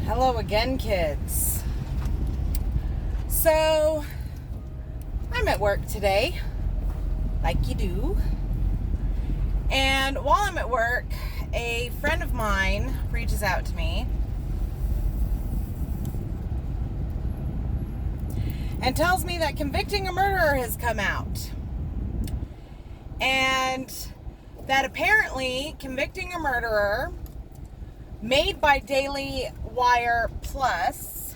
Hello again, kids. So, I'm at work today, like you do. And while I'm at work, a friend of mine reaches out to me and tells me that Convicting a Murderer has come out. And that apparently Convicting a Murderer, made by Daily Wire Plus,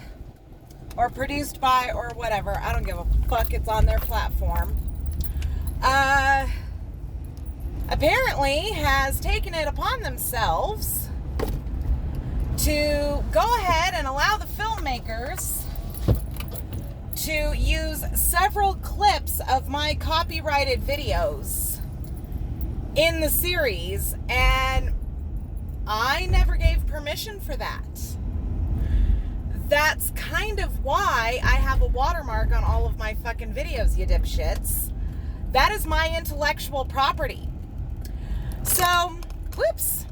or produced by, or whatever, I don't give a fuck, it's on their platform, apparently has taken it upon themselves to go ahead and allow the filmmakers to use several clips of my copyrighted videos in the series, and I never gave permission for that. That's kind of why I have a watermark on all of my fucking videos, you dipshits. That is my intellectual property. So, whoops.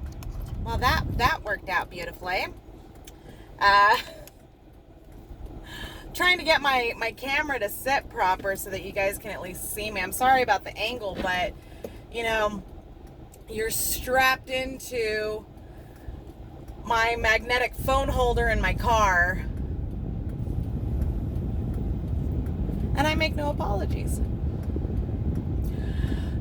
Well, that worked out beautifully. Trying to get my camera to sit proper so that you guys can at least see me. I'm sorry about the angle, but, you know, you're strapped into my magnetic phone holder in my car, and I make no apologies.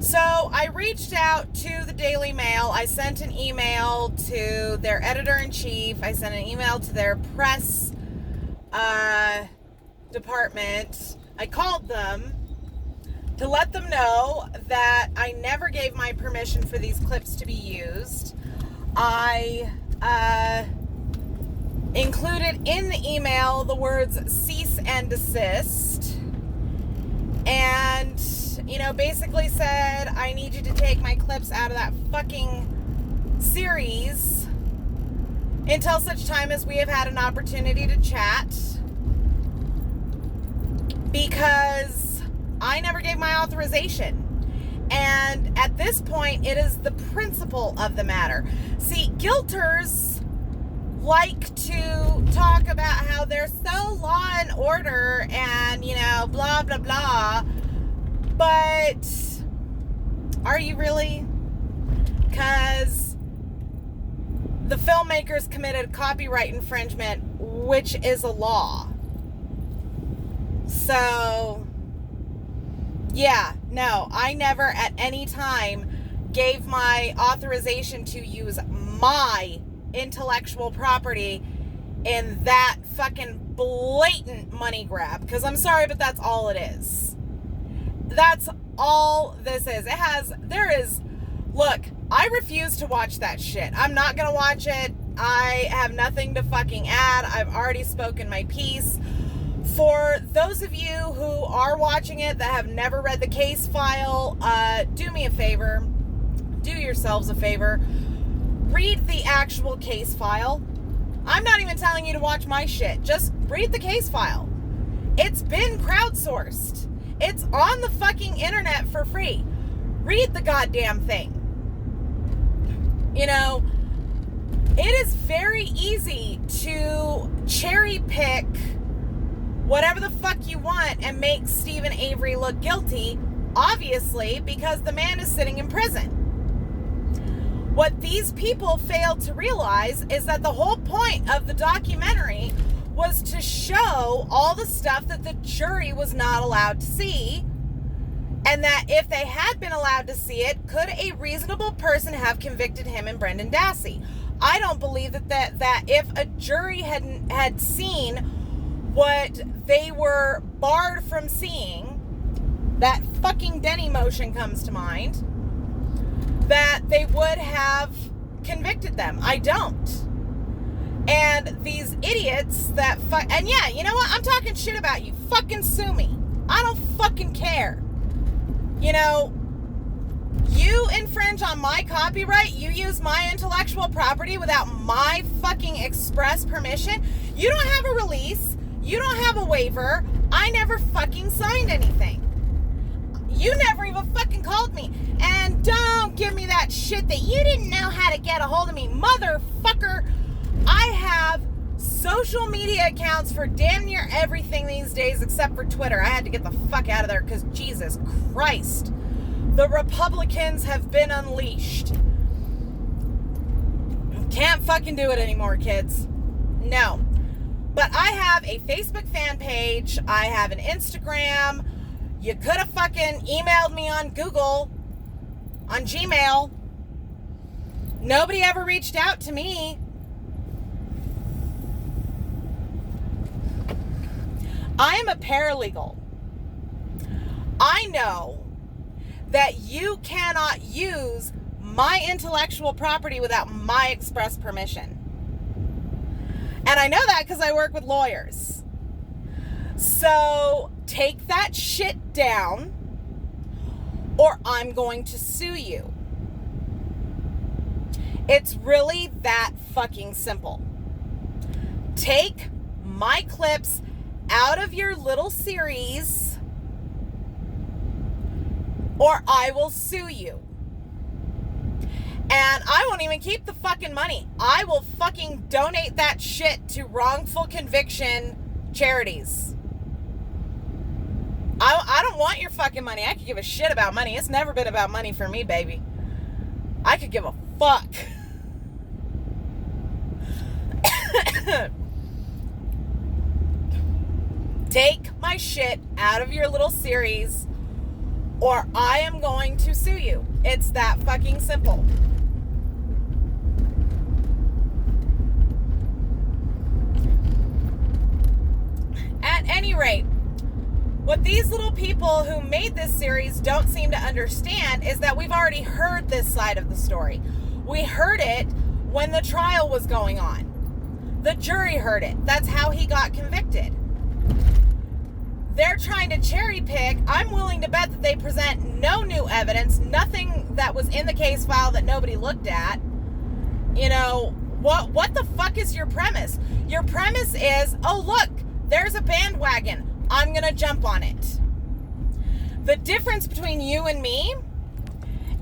So I reached out to the Daily Mail. I sent an email to their editor-in-chief. I sent an email to their press department. I called them to let them know that I never gave my permission for these clips to be used. I included in the email the words cease and desist, and, you know, basically said, I need you to take my clips out of that fucking series until such time as we have had an opportunity to chat, because I never gave my authorization. And at this point, it is the principle of the matter. See, guilters like to talk about how they're so law and order and, you know, blah, blah, blah. But are you really? Because the filmmakers committed copyright infringement, which is a law. So, yeah, no, I never at any time gave my authorization to use my intellectual property in that fucking blatant money grab. Because I'm sorry, but that's all it is. That's all this is. Look, I refuse to watch that shit. I'm not gonna watch it. I have nothing to fucking add. I've already spoken my piece. For those of you who are watching it that have never read the case file, do me a favor. Do yourselves a favor. Read the actual case file. I'm not even telling you to watch my shit. Just read the case file. It's been crowdsourced. It's on the fucking internet for free. Read the goddamn thing. You know, it is very easy to cherry pick whatever the fuck you want and make Stephen Avery look guilty, obviously, because the man is sitting in prison. What these people failed to realize is that the whole point of the documentary was to show all the stuff that the jury was not allowed to see, and that if they had been allowed to see it, could a reasonable person have convicted him and Brendan Dassey? I don't believe that if a jury had seen what they were barred from seeing, that fucking Denny motion comes to mind, that they would have convicted them. I don't. And these idiots that and yeah, you know what? I'm talking shit about you. Fucking sue me. I don't fucking care. You know, you infringe on my copyright, you use my intellectual property without my fucking express permission. You don't have a release. You don't have a waiver. I never fucking signed anything. You never even fucking called me. And don't give me that shit that you didn't know how to get a hold of me. Motherfucker, I have social media accounts for damn near everything these days except for Twitter. I had to get the fuck out of there because Jesus Christ, the Republicans have been unleashed. Can't fucking do it anymore, kids. No. But I have a Facebook fan page. I have an Instagram. You could have fucking emailed me on Google, on Gmail. Nobody ever reached out to me. I am a paralegal. I know that you cannot use my intellectual property without my express permission. And I know that because I work with lawyers. So take that shit down or I'm going to sue you. It's really that fucking simple. Take my clips out of your little series or I will sue you. And I won't even keep the fucking money. I will fucking donate that shit to wrongful conviction charities. I don't want your fucking money. I could give a shit about money. It's never been about money for me, baby. I could give a fuck. Take my shit out of your little series or I am going to sue you. It's that fucking simple. At any rate, what these little people who made this series don't seem to understand is that we've already heard this side of the story. We heard it when the trial was going on. The jury heard it. That's how he got convicted. They're trying to cherry pick. I'm willing to bet that they present no new evidence, nothing that was in the case file that nobody looked at. You know, what the fuck is your premise? Your premise is, oh look, there's a bandwagon. I'm going to jump on it. The difference between you and me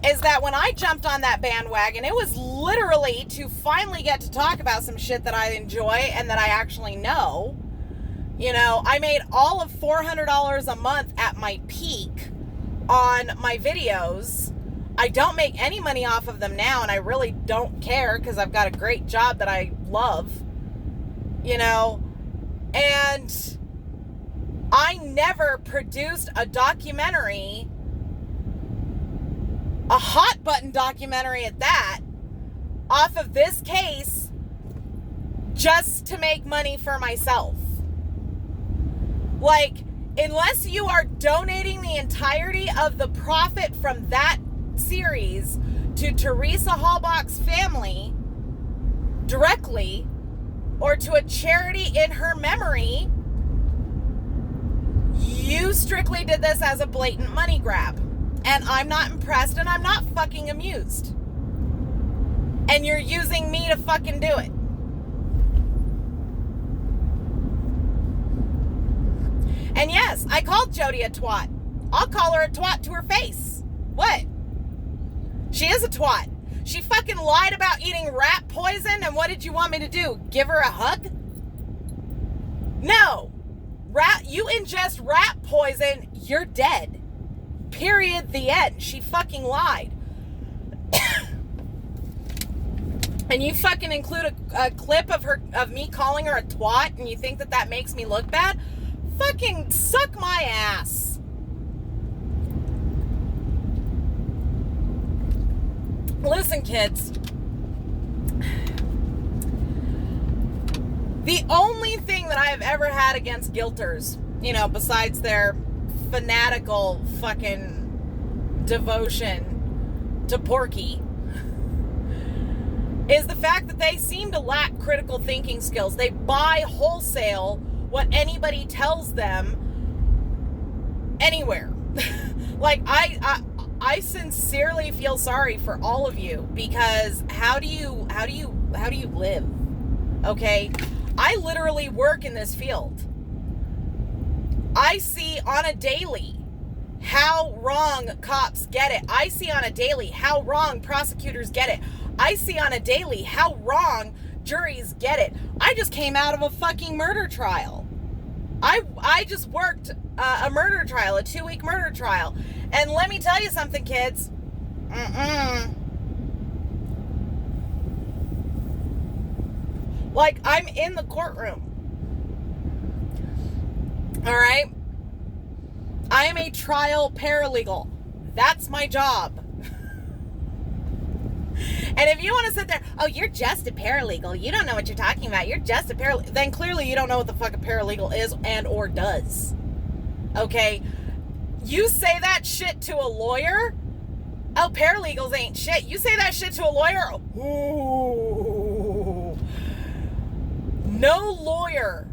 is that when I jumped on that bandwagon, it was literally to finally get to talk about some shit that I enjoy and that I actually know. You know, I made all of $400 a month at my peak on my videos. I don't make any money off of them now, and I really don't care because I've got a great job that I love, you know, and I never produced a documentary, a hot button documentary at that, off of this case just to make money for myself. Like, unless you are donating the entirety of the profit from that series to Teresa Halbach's family directly or to a charity in her memory, you strictly did this as a blatant money grab. And I'm not impressed and I'm not fucking amused. And you're using me to fucking do it. And yes, I called Jody a twat. I'll call her a twat to her face. What? She is a twat. She fucking lied about eating rat poison, and what did you want me to do? Give her a hug? No. You ingest rat poison, you're dead. Period. The end. She fucking lied. And you fucking include a clip of me calling her a twat, and you think that makes me look bad? Fucking suck my ass. Listen, kids. The only thing that I have ever had against guilters, you know, besides their fanatical fucking devotion to Porky, is the fact that they seem to lack critical thinking skills. They buy wholesale what anybody tells them anywhere. Like, I sincerely feel sorry for all of you, because how do you live? Okay? I literally work in this field. I see on a daily how wrong cops get it. I see on a daily how wrong prosecutors get it. I see on a daily how wrong juries get it. I just came out of a fucking murder trial. I just worked a murder trial, a 2-week murder trial. And let me tell you something, kids. Like, I'm in the courtroom. All right? I am a trial paralegal. That's my job. And if you want to sit there, oh, you're just a paralegal. You don't know what you're talking about. You're just a paralegal. Then clearly you don't know what the fuck a paralegal is and or does. Okay? You say that shit to a lawyer? Oh, paralegals ain't shit. You say that shit to a lawyer? Ooh. No lawyer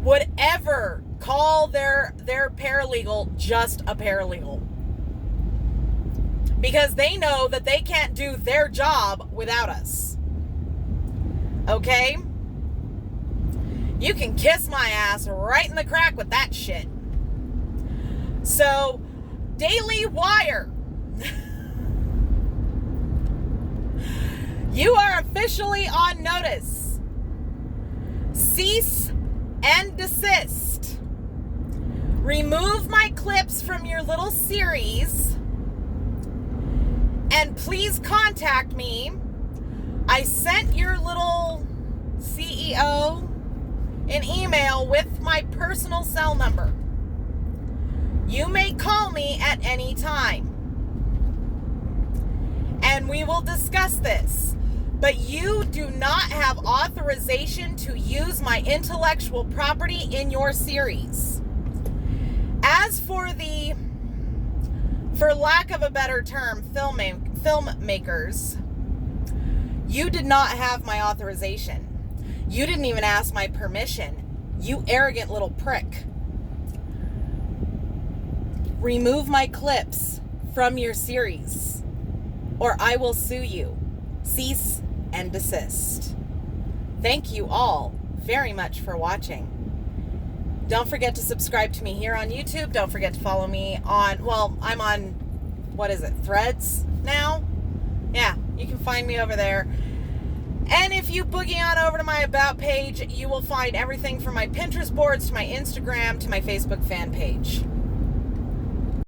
would ever call their paralegal just a paralegal. Because they know that they can't do their job without us. Okay? You can kiss my ass right in the crack with that shit. So, Daily Wire. You are officially on notice. Cease and desist. Remove my clips from your little series. And please contact me. I sent your little CEO an email with my personal cell number. You may call me at any time. And we will discuss this. But you do not have authorization to use my intellectual property in your series. As for lack of a better term, filmmakers, you did not have my authorization. You didn't even ask my permission. You arrogant little prick. Remove my clips from your series, or I will sue you. Cease and desist. Thank you all very much for watching. Don't forget to subscribe to me here on YouTube. Don't forget to follow me on, well, I'm on, what is it, Threads now? Yeah, you can find me over there. And if you boogie on over to my About page, you will find everything from my Pinterest boards to my Instagram to my Facebook fan page.